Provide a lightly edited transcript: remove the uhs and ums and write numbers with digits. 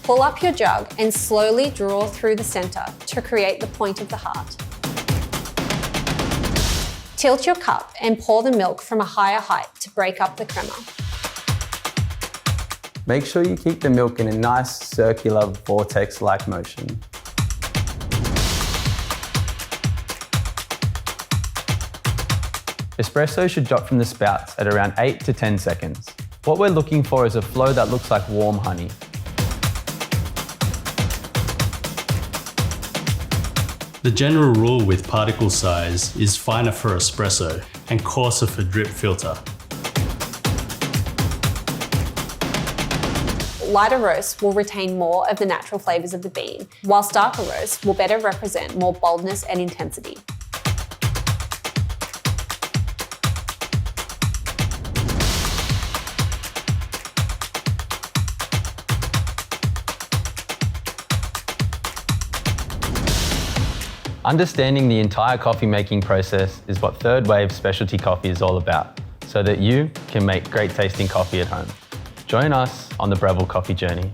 Pull up your jug and slowly draw through the center to create the point of the heart. Tilt your cup and pour the milk from a higher height to break up the crema. Make sure you keep the milk in a nice circular vortex-like motion. Espresso should drop from the spouts at around 8 to 10 seconds. What we're looking for is a flow that looks like warm honey. The general rule with particle size is finer for espresso and coarser for drip filter. Lighter roast will retain more of the natural flavours of the bean, whilst darker roast will better represent more boldness and intensity. Understanding the entire coffee making process is what third wave specialty coffee is all about, so that you can make great tasting coffee at home. Join us on the Breville Coffee Journey.